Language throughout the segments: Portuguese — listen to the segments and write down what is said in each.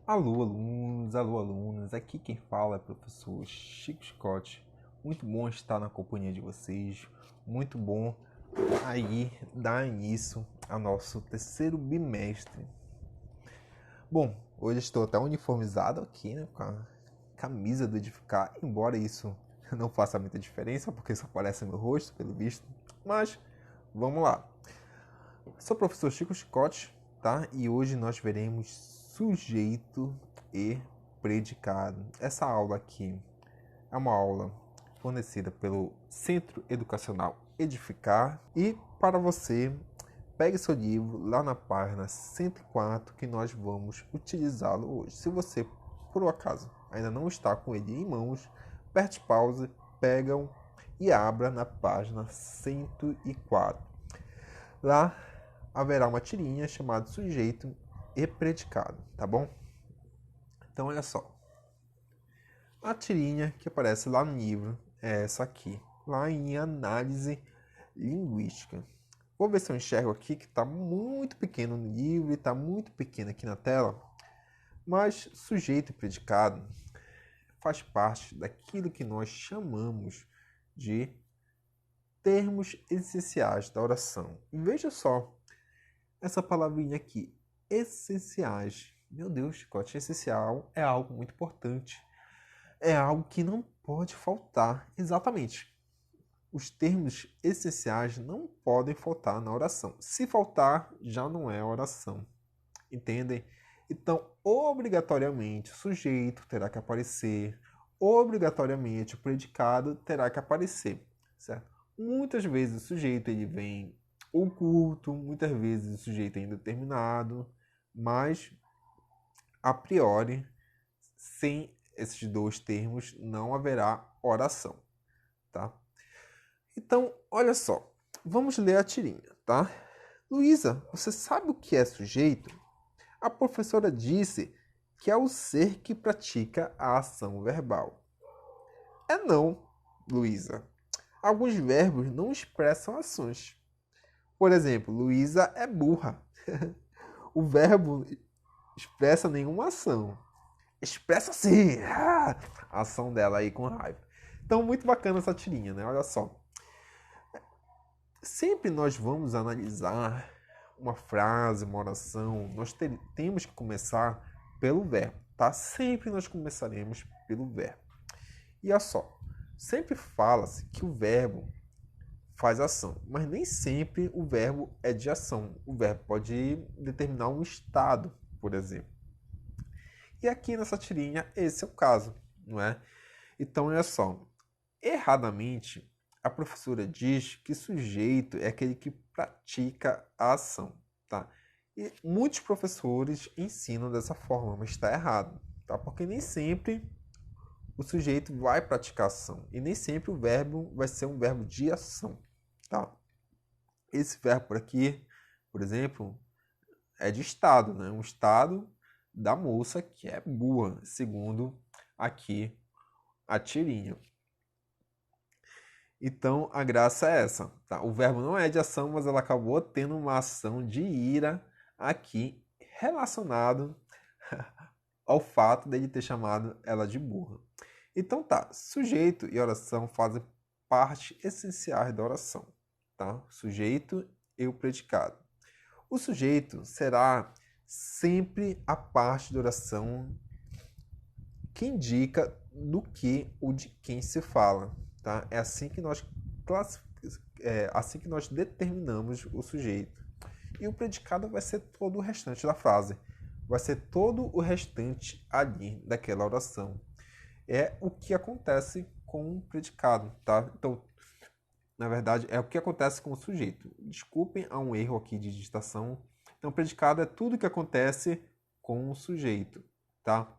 Alô, alunos, alô, alunas, aqui quem fala é o professor Chico Scott. Muito bom estar na companhia de vocês, muito bom aí dar início ao nosso terceiro bimestre. Bom, hoje estou até uniformizado aqui, né, com a camisa do Edificar, embora isso não faça muita diferença, porque só aparece meu rosto, pelo visto, mas vamos lá. Sou o professor Chico Scott, tá? E hoje nós veremos sujeito e predicado. Essa aula aqui é uma aula fornecida pelo Centro Educacional Edificar. E para você, pegue seu livro lá na página 104 que nós vamos utilizá-lo hoje. Se você, por um acaso, ainda não está com ele em mãos, aperte pausa, pegam e abra na página 104. Lá haverá uma tirinha chamada sujeito e predicado, tá bom? Então, olha só. A tirinha que aparece lá no livro é essa aqui, lá em análise linguística. Vou ver se eu enxergo aqui, que está muito pequeno no livro e está muito pequeno aqui na tela. Mas sujeito e predicado faz parte daquilo que nós chamamos de termos essenciais da oração. E veja só, essa palavrinha aqui, essenciais. Meu Deus, Chicote, essencial é algo muito importante. É algo que não pode faltar. Exatamente. Os termos essenciais não podem faltar na oração. Se faltar, já não é oração. Entendem? Então, obrigatoriamente, o sujeito terá que aparecer. Obrigatoriamente, o predicado terá que aparecer. Certo? Muitas vezes o sujeito ele vem oculto, muitas vezes o sujeito é indeterminado, mas a priori, sem esses dois termos, não haverá oração, tá? Então, olha só, vamos ler a tirinha, tá? Luísa, você sabe o que é sujeito? A professora disse que é o ser que pratica a ação verbal. É não, Luísa. Alguns verbos não expressam ações. Por exemplo, Luísa é burra. O verbo expressa nenhuma ação. Expressa sim! A ação dela aí com raiva. Então, muito bacana essa tirinha, né? Olha só. Sempre nós vamos analisar uma frase, uma oração, nós temos que começar pelo verbo, tá? Sempre nós começaremos pelo verbo. E olha só, sempre fala-se que o verbo faz ação, mas nem sempre o verbo é de ação. O verbo pode determinar um estado, por exemplo. E aqui nessa tirinha, esse é o caso, não é? Então, olha só. Erradamente, a professora diz que sujeito é aquele que pratica a ação, tá? E muitos professores ensinam dessa forma, mas está errado, tá? Porque nem sempre o sujeito vai praticar ação e nem sempre o verbo vai ser um verbo de ação, tá? Esse verbo por aqui, por exemplo, é de estado, né? Um estado da moça que é burra, segundo aqui a tirinha. Então, a graça é essa. Tá? O verbo não é de ação, mas ela acabou tendo uma ação de ira aqui relacionado ao fato dele ter chamado ela de burra. Então tá, sujeito e oração fazem parte essenciais da oração. Tá? Sujeito e o predicado. O sujeito será sempre a parte da oração que indica do que ou de quem se fala. Tá? É assim que nós assim que nós determinamos o sujeito. E o predicado vai ser todo o restante da frase. Vai ser todo o restante ali daquela oração. É o que acontece com o predicado, tá? Então, na verdade, é o que acontece com o sujeito. Desculpem, há um erro aqui de digitação. Então, o predicado é tudo o que acontece com o sujeito, tá?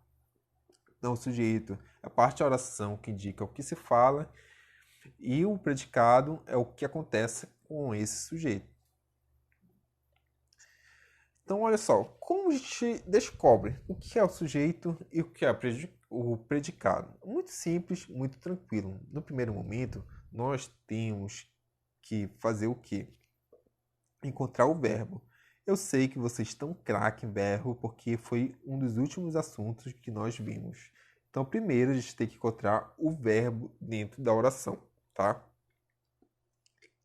Então, o sujeito é a parte da oração que indica o que se fala e o predicado é o que acontece com esse sujeito. Então, olha só, como a gente descobre o que é o sujeito e o que é o predicado? Muito simples, muito tranquilo. No primeiro momento, nós temos que fazer o quê? Encontrar o verbo. Eu sei que vocês estão craque em verbo porque foi um dos últimos assuntos que nós vimos. Então, primeiro a gente tem que encontrar o verbo dentro da oração, tá?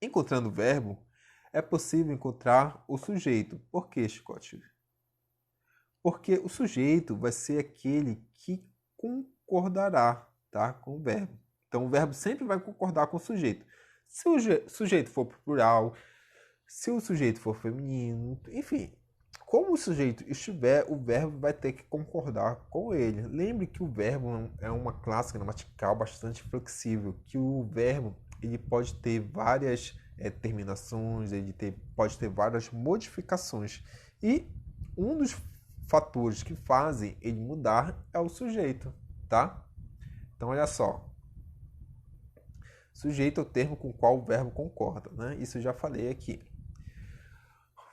Encontrando o verbo, é possível encontrar o sujeito. Por quê, Scott? Porque o sujeito vai ser aquele que concordará, tá, com o verbo. Então, o verbo sempre vai concordar com o sujeito. Se o sujeito for plural, se o sujeito for feminino, enfim, como o sujeito estiver, o verbo vai ter que concordar com ele. Lembre que o verbo é uma classe gramatical bastante flexível, que o verbo ele pode ter várias terminações, pode ter várias modificações. E um dos fatores que fazem ele mudar é o sujeito, tá? Então, olha só. Sujeito é o termo com o qual o verbo concorda, né? Isso eu já falei aqui.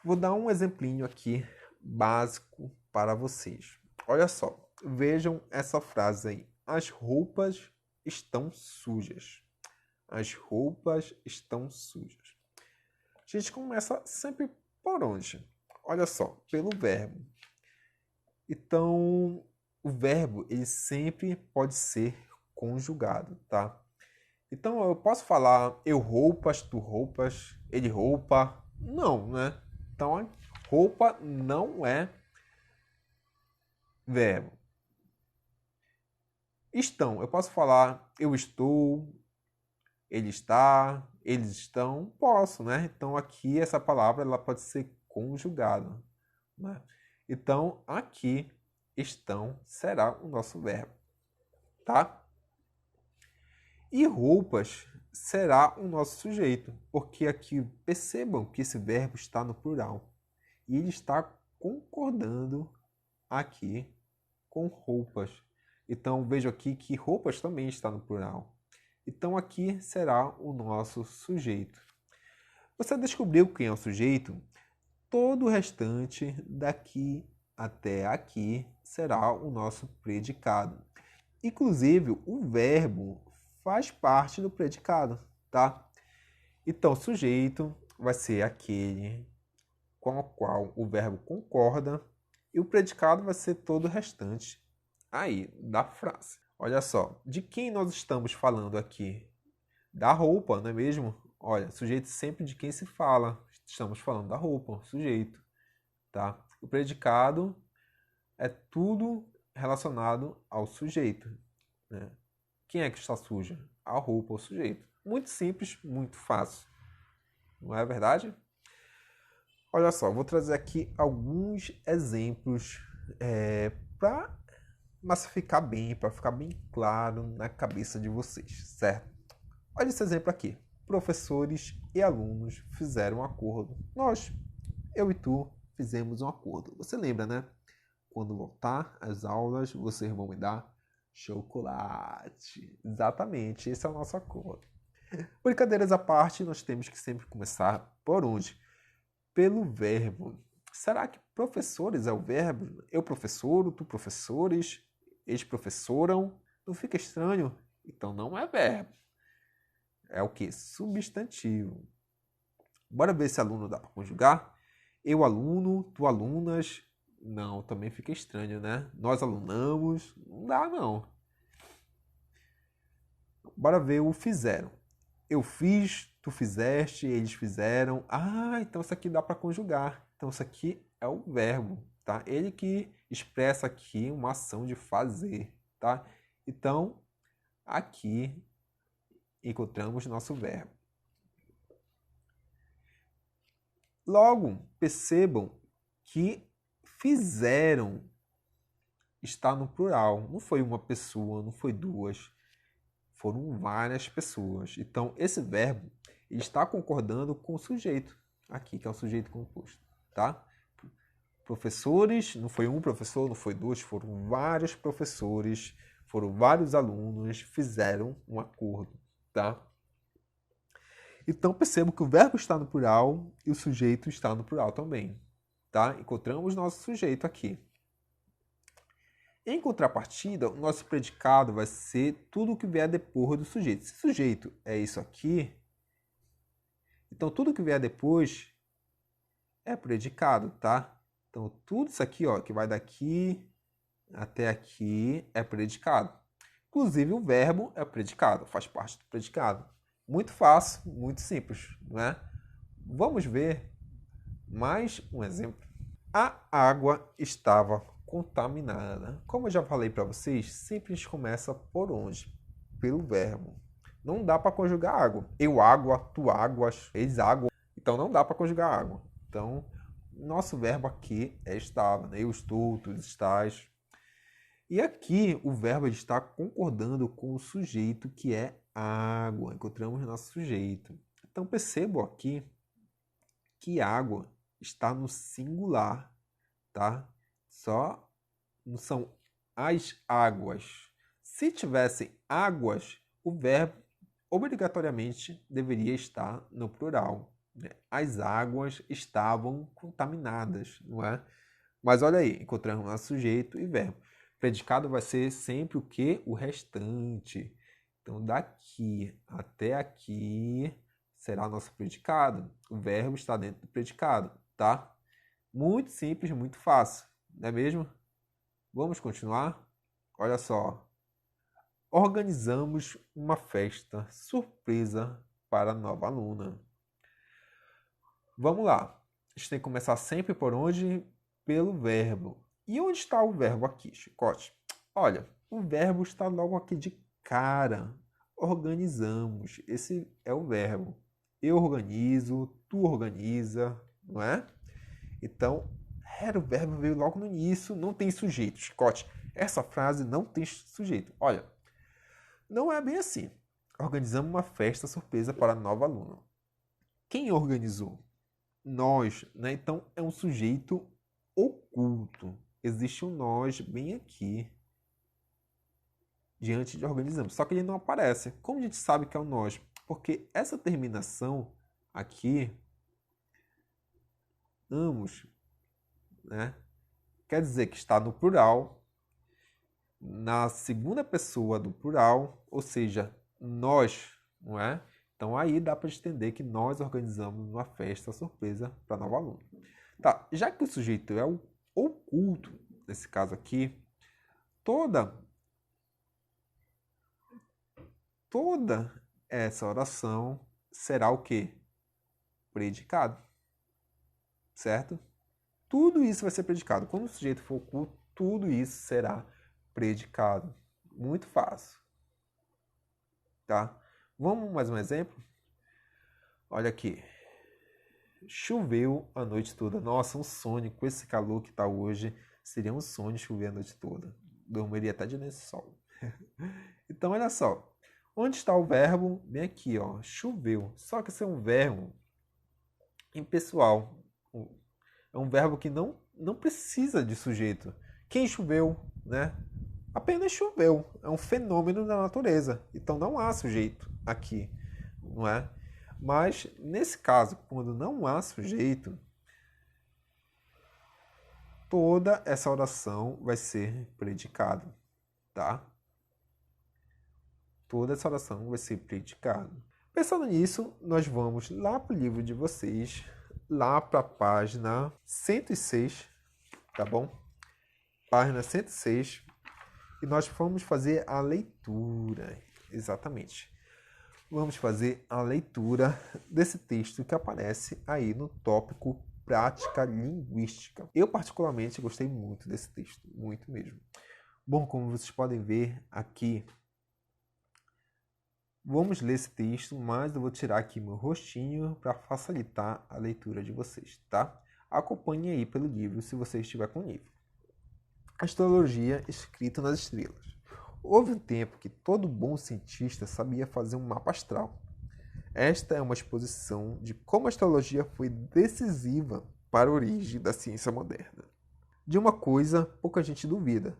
Vou dar um exemplinho aqui básico para vocês. Olha só, vejam essa frase aí. As roupas estão sujas. As roupas estão sujas. A gente começa sempre por onde? Olha só, pelo verbo. Então, o verbo ele sempre pode ser conjugado, tá? Então, eu posso falar eu roupas, tu roupas, ele roupa. Não, né? Então, roupa não é verbo. Estão. Eu posso falar eu estou, ele está, eles estão. Posso, né? Então, aqui essa palavra ela pode ser conjugada, né? Então, aqui estão será o nosso verbo, tá? E roupas será o nosso sujeito, porque aqui percebam que esse verbo está no plural. E ele está concordando aqui com roupas. Então, vejo aqui que roupas também está no plural. Então, aqui será o nosso sujeito. Você descobriu quem é o sujeito? Todo o restante daqui até aqui será o nosso predicado. Inclusive, o verbo faz parte do predicado, tá? Então, sujeito vai ser aquele com o qual o verbo concorda e o predicado vai ser todo o restante aí da frase. Olha só, de quem nós estamos falando aqui? Da roupa, não é mesmo? Olha, sujeito sempre de quem se fala. Estamos falando da roupa, sujeito, tá? O predicado é tudo relacionado ao sujeito, né? Quem é que está suja? A roupa, o sujeito. Muito simples, muito fácil. Não é verdade? Olha só, vou trazer aqui alguns exemplos para massificar bem, para ficar bem claro na cabeça de vocês, certo? Olha esse exemplo aqui. Professores e alunos fizeram um acordo. Nós, eu e tu, fizemos um acordo. Você lembra, né? Quando voltar às aulas, vocês vão me dar chocolate. Exatamente, esse é o nosso acordo. Brincadeiras à parte, nós temos que sempre começar por onde? Pelo verbo. Será que professores é o verbo? Eu professoro, tu professores, eles professoram. Não fica estranho? Então não é verbo. É o que? Substantivo. Bora ver se aluno dá para conjugar? Eu aluno, tu alunas. Não, também fica estranho, né? Nós alunamos. Não dá, não. Bora ver o fizeram. Eu fiz, tu fizeste, eles fizeram. Ah, então isso aqui dá para conjugar. Então isso aqui é o verbo, tá? Ele que expressa aqui uma ação de fazer, tá? Então, aqui encontramos nosso verbo. Logo, percebam que fizeram está no plural. Não foi uma pessoa, não foi duas. Foram várias pessoas. Então, esse verbo ele está concordando com o sujeito aqui, que é o sujeito composto, tá? Professores, não foi um professor, não foi dois, foram vários professores, foram vários alunos, fizeram um acordo, tá? Então, percebo que o verbo está no plural e o sujeito está no plural também, tá? Encontramos nosso sujeito aqui. Em contrapartida, o nosso predicado vai ser tudo o que vier depois do sujeito. Se o sujeito é isso aqui, então tudo que vier depois é predicado, tá? Então, tudo isso aqui, ó, que vai daqui até aqui é predicado. Inclusive, o verbo é predicado, faz parte do predicado. Muito fácil, muito simples, não é? Vamos ver mais um exemplo. A água estava contaminada. Como eu já falei para vocês, sempre a gente começa por onde? Pelo verbo. Não dá para conjugar água. Eu água, tu águas, eles água. Então não dá para conjugar água. Então, nosso verbo aqui é estava. Né? Eu estou, tu estás. E aqui o verbo está concordando com o sujeito que é água. Encontramos nosso sujeito. Então percebo aqui que água está no singular, tá? Só não são as águas. Se tivessem águas, o verbo obrigatoriamente deveria estar no plural. Né? As águas estavam contaminadas, não é? Mas olha aí, encontramos lá sujeito e verbo. Predicado vai ser sempre o que? O restante. Então, daqui até aqui será nosso predicado. O verbo está dentro do predicado, tá? Muito simples, muito fácil, não é mesmo? Vamos continuar? Olha só. Organizamos uma festa surpresa para a nova aluna. Vamos lá. A gente tem que começar sempre por onde? Pelo verbo. E onde está o verbo aqui, Chicote? Olha, o verbo está logo aqui de cara. Organizamos. Esse é o verbo. Eu organizo, tu organiza, não é? Então, era o verbo veio logo no início, não tem sujeito. Chicote, essa frase não tem sujeito. Olha, não é bem assim. Organizamos uma festa surpresa para a nova aluna. Quem organizou? Nós, né? Então é um sujeito oculto. Existe um nós bem aqui diante de organizamos. Só que ele não aparece. Como a gente sabe que é o nós? Porque essa terminação aqui, amos, né? Quer dizer que está no plural, na segunda pessoa do plural, ou seja, nós, não é? Então aí dá para entender que nós organizamos uma festa surpresa para nova aluna. Tá, já que o sujeito é o oculto, nesse caso aqui, toda essa oração será o quê? Predicado, certo? Tudo isso vai ser predicado. Quando o sujeito for oculto, tudo isso será predicado. Muito fácil, tá? Vamos mais um exemplo? Olha aqui. Choveu a noite toda. Nossa, um sonho com esse calor que tá hoje. Seria um sonho chover a noite toda. Dormiria até de nesse sol. Então, olha só. Onde está o verbo? Bem aqui, ó. Choveu. Só que esse é um verbo impessoal. É um verbo que não precisa de sujeito. Quem choveu, né? Apenas choveu. É um fenômeno da natureza. Então não há sujeito aqui, não é? Mas nesse caso, quando não há sujeito, toda essa oração vai ser predicada, tá? Toda essa oração vai ser predicada. Pensando nisso, nós vamos lá para o livro de vocês, lá para a página 106, tá bom? Página 106, e nós vamos fazer a leitura, exatamente. Vamos fazer a leitura desse texto que aparece aí no tópico prática linguística. Eu particularmente gostei muito desse texto, muito mesmo. Bom, como vocês podem ver aqui, vamos ler esse texto, mas eu vou tirar aqui meu rostinho para facilitar a leitura de vocês, tá? Acompanhe aí pelo livro, se você estiver com o livro. Astrologia escrita nas estrelas. Houve um tempo que todo bom cientista sabia fazer um mapa astral. Esta é uma exposição de como a astrologia foi decisiva para a origem da ciência moderna. De uma coisa, pouca gente duvida.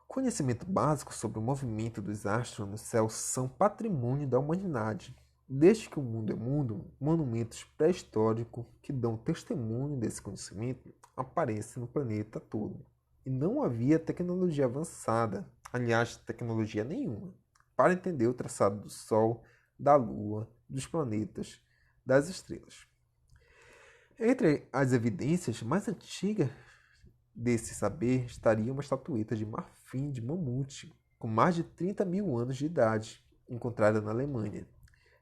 Conhecimento básico sobre o movimento dos astros no céu são patrimônio da humanidade. Desde que o mundo é mundo, monumentos pré-históricos que dão testemunho desse conhecimento aparecem no planeta todo. E não havia tecnologia avançada, aliás, tecnologia nenhuma, para entender o traçado do Sol, da Lua, dos planetas, das estrelas. Entre as evidências mais antigas desse saber estaria uma estatueta de marfim de mamute, com mais de 30 mil anos de idade, encontrada na Alemanha.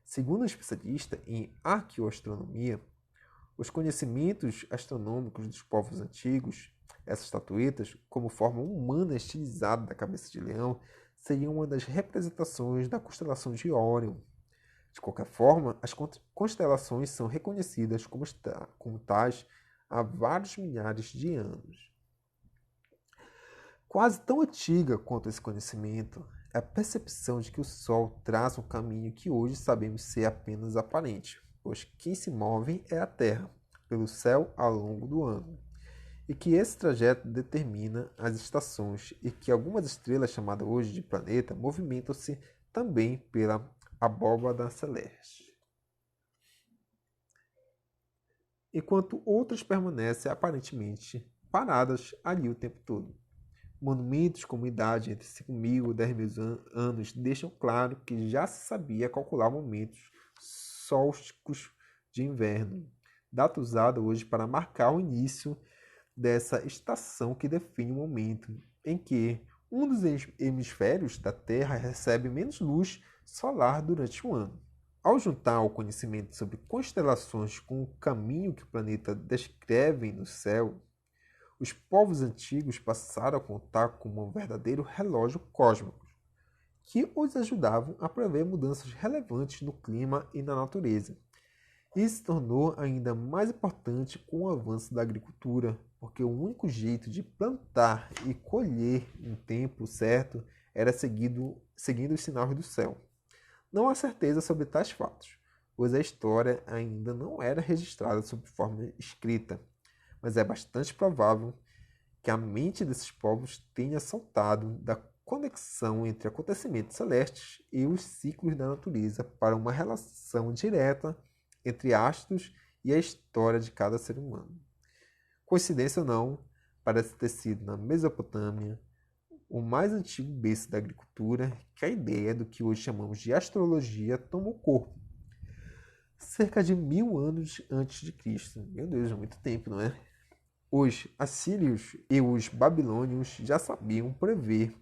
Segundo um especialista em arqueoastronomia, os conhecimentos astronômicos dos povos antigos, essas estatuetas, como forma humana estilizada da cabeça de leão, seriam uma das representações da constelação de Órion. De qualquer forma, as constelações são reconhecidas como tais há vários milhares de anos. Quase tão antiga quanto esse conhecimento é a percepção de que o Sol traça um caminho que hoje sabemos ser apenas aparente, pois quem se move é a Terra, pelo céu ao longo do ano, e que esse trajeto determina as estações e que algumas estrelas chamadas hoje de planeta movimentam-se também pela abóbada celeste, enquanto outras permanecem aparentemente paradas ali o tempo todo. Monumentos com uma idade entre 5.000 e 10.000 anos deixam claro que já se sabia calcular momentos solstícios de inverno, data usada hoje para marcar o início dessa estação que define o momento em que um dos hemisférios da Terra recebe menos luz solar durante o ano. Ao juntar o conhecimento sobre constelações com o caminho que o planeta descreve no céu, os povos antigos passaram a contar com um verdadeiro relógio cósmico, que os ajudavam a prever mudanças relevantes no clima e na natureza. Isso se tornou ainda mais importante com o avanço da agricultura, porque o único jeito de plantar e colher no tempo certo era seguindo os sinais do céu. Não há certeza sobre tais fatos, pois a história ainda não era registrada sob forma escrita, mas é bastante provável que a mente desses povos tenha saltado da conexão entre acontecimentos celestes e os ciclos da natureza para uma relação direta entre astros e a história de cada ser humano. Coincidência ou não, parece ter sido na Mesopotâmia o mais antigo berço da agricultura que a ideia do que hoje chamamos de astrologia tomou corpo. Cerca de 1.000 anos antes de Cristo. Meu Deus, é muito tempo, não é? Os assírios e os babilônios já sabiam prever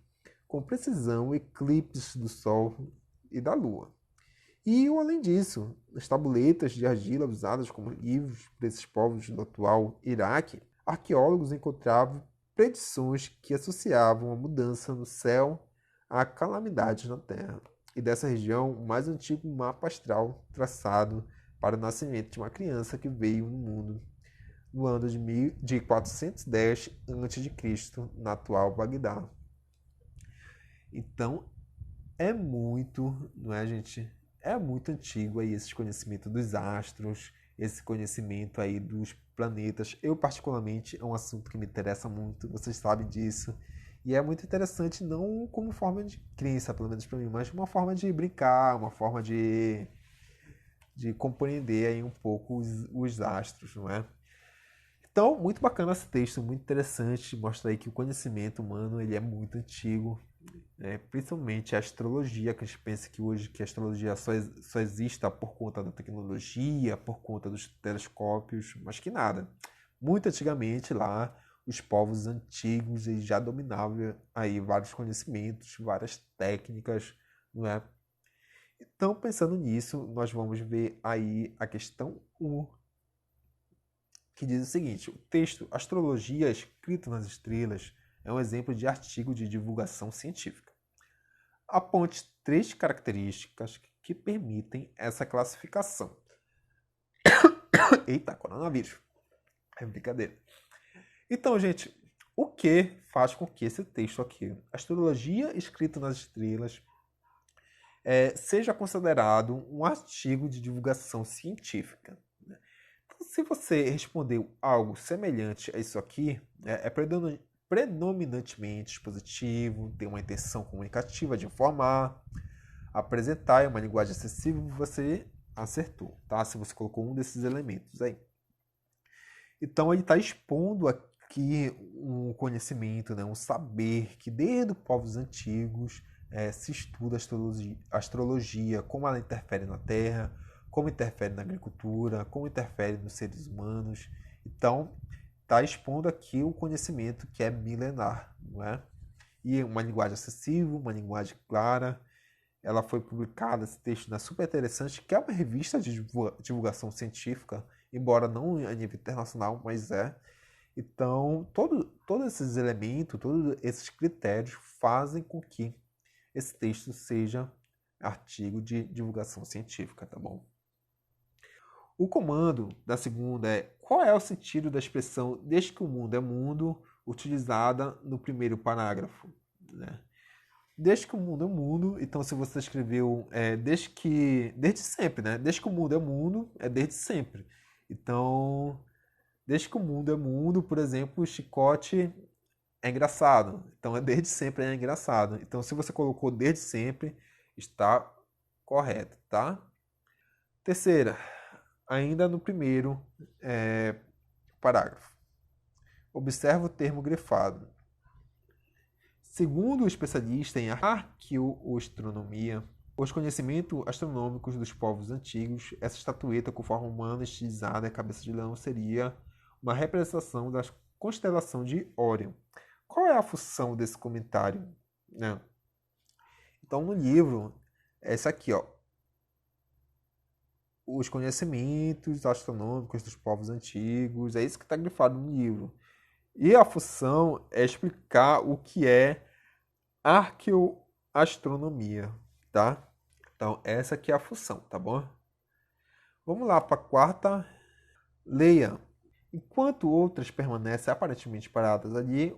com precisão eclipses do Sol e da Lua. E, além disso, as tabuletas de argila usadas como livros para esses povos do atual Iraque, arqueólogos encontravam predições que associavam a mudança no céu a calamidades na Terra. E dessa região, o mais antigo mapa astral traçado para o nascimento de uma criança que veio no mundo no ano de 410 a.C., na atual Bagdá. Então, é muito, não é, gente? É muito antigo aí esse conhecimento dos astros, esse conhecimento aí dos planetas. Eu, particularmente, é um assunto que me interessa muito, vocês sabem disso. E é muito interessante, não como forma de crença, pelo menos para mim, mas uma forma de brincar, uma forma de compreender aí um pouco os astros, não é? Então, muito bacana esse texto, muito interessante, mostra aí que o conhecimento humano ele é muito antigo, né? Principalmente a astrologia, que a gente pensa que hoje que a astrologia só exista por conta da tecnologia, por conta dos telescópios, mas que nada. Muito antigamente lá, os povos antigos eles já dominavam aí vários conhecimentos, várias técnicas, não é? Então, pensando nisso, nós vamos ver aí a questão 1, que diz o seguinte: o texto Astrologia escrito nas estrelas é um exemplo de artigo de divulgação científica. Aponte 3 características que permitem essa classificação. Eita, coronavírus. É brincadeira. Então, gente, o que faz com que esse texto aqui, Astrologia escrito nas estrelas, seja considerado um artigo de divulgação científica? Então, se você respondeu algo semelhante a isso aqui, é predominantemente positivo, tem uma intenção comunicativa de informar, apresentar uma linguagem acessível, você acertou, tá? Se você colocou um desses elementos aí. Então, ele está expondo aqui um conhecimento, né, um saber que desde os povos antigos se estuda a astrologia, como ela interfere na Terra, como interfere na agricultura, como interfere nos seres humanos. Então, está expondo aqui o conhecimento que é milenar, não é? E uma linguagem acessível, uma linguagem clara. Ela foi publicada, esse texto, na Super Interessante, que é uma revista de divulgação científica, embora não a nível internacional, mas é. Então, todos esses elementos, todos esses critérios fazem com que esse texto seja artigo de divulgação científica, tá bom? O comando da segunda é: qual é o sentido da expressão desde que o mundo é mundo, utilizada no primeiro parágrafo, né? Desde que o mundo é mundo, então se você escreveu desde sempre, né? Desde que o mundo é mundo, é desde sempre. Então, desde que o mundo é mundo, por exemplo, o chicote é engraçado. Então, desde sempre é engraçado. Então, se você colocou desde sempre, está correto, tá? Terceira, ainda no primeiro parágrafo. Observa o termo grifado. Segundo o especialista em arqueoastronomia, os conhecimentos astronômicos dos povos antigos, essa estatueta com forma humana estilizada e cabeça de leão seria uma representação da constelação de Órion. Qual é a função desse comentário? Né? Então, no livro, é essa aqui, ó. Os conhecimentos astronômicos dos povos antigos, é isso que está grifado no livro. E a função é explicar o que é arqueoastronomia, tá? Então, essa aqui é a função, tá bom? Vamos lá para a quarta. Leia. Enquanto outras permanecem aparentemente paradas ali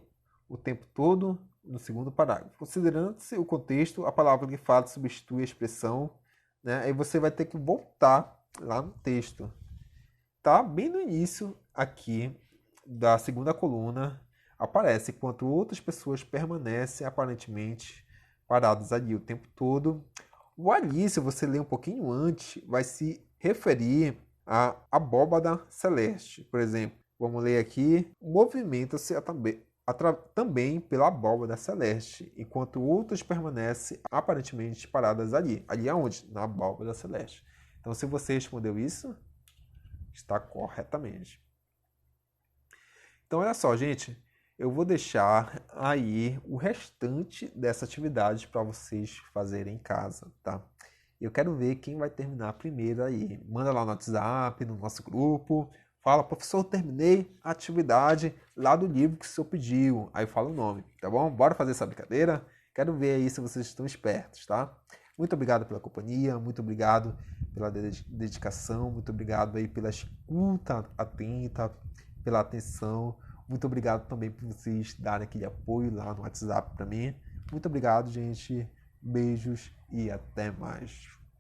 o tempo todo, no segundo parágrafo. Considerando-se o contexto, a palavra grifada substitui a expressão, né? Aí você vai ter que voltar lá no texto. Tá bem no início aqui da segunda coluna, aparece enquanto outras pessoas permanecem aparentemente paradas ali o tempo todo. O ali, se você ler um pouquinho antes, vai se referir à abóbada celeste, por exemplo. Vamos ler aqui: movimenta-se também pela abóbada celeste, enquanto outras permanecem aparentemente paradas ali. Ali aonde? Na abóbada celeste. Então, se você respondeu isso, está corretamente. Então, olha só, gente. Eu vou deixar aí o restante dessa atividade para vocês fazerem em casa, tá? Eu quero ver quem vai terminar primeiro aí. Manda lá no WhatsApp, no nosso grupo. Fala: professor, terminei a atividade lá do livro que o senhor pediu. Aí fala o nome, tá bom? Bora fazer essa brincadeira? Quero ver aí se vocês estão espertos, tá? Muito obrigado pela companhia, muito obrigado pela dedicação, muito obrigado aí pela escuta atenta, pela atenção. Muito obrigado também por vocês darem aquele apoio lá no WhatsApp para mim. Muito obrigado, gente. Beijos e até mais.